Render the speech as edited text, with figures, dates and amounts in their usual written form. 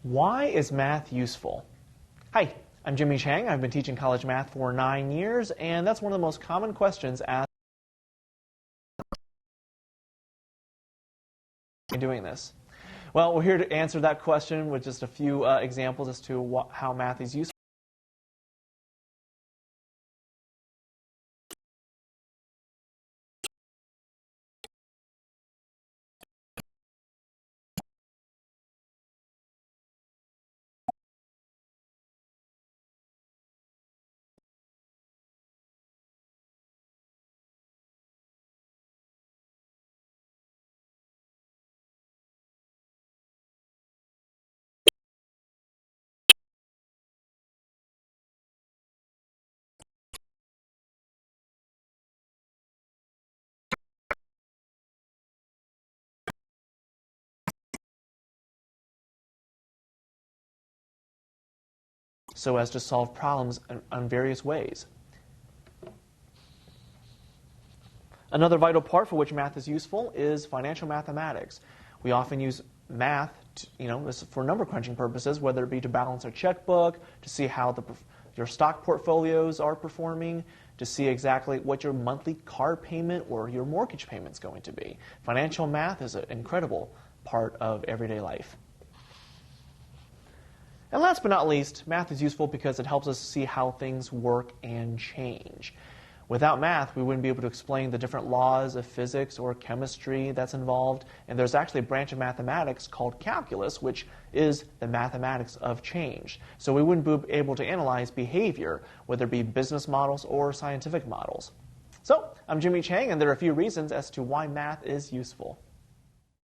Why is math useful? Hi, I'm Jimmy Chang. I've been teaching college math for 9 years, and that's one of the most common questions asked in doing this. Well, we're here to answer that question with just a few examples as to how math is useful. So as to solve problems in various ways. Another vital part for which math is useful is financial mathematics. We often use math for number crunching purposes, whether it be to balance a checkbook, to see how your stock portfolios are performing, to see exactly what your monthly car payment or your mortgage payment is going to be. Financial math is an incredible part of everyday life. And last but not least, math is useful because it helps us see how things work and change. Without math, we wouldn't be able to explain the different laws of physics or chemistry that's involved. And there's actually a branch of mathematics called calculus, which is the mathematics of change. So we wouldn't be able to analyze behavior, whether it be business models or scientific models. So I'm Jimmy Chang, and there are a few reasons as to why math is useful.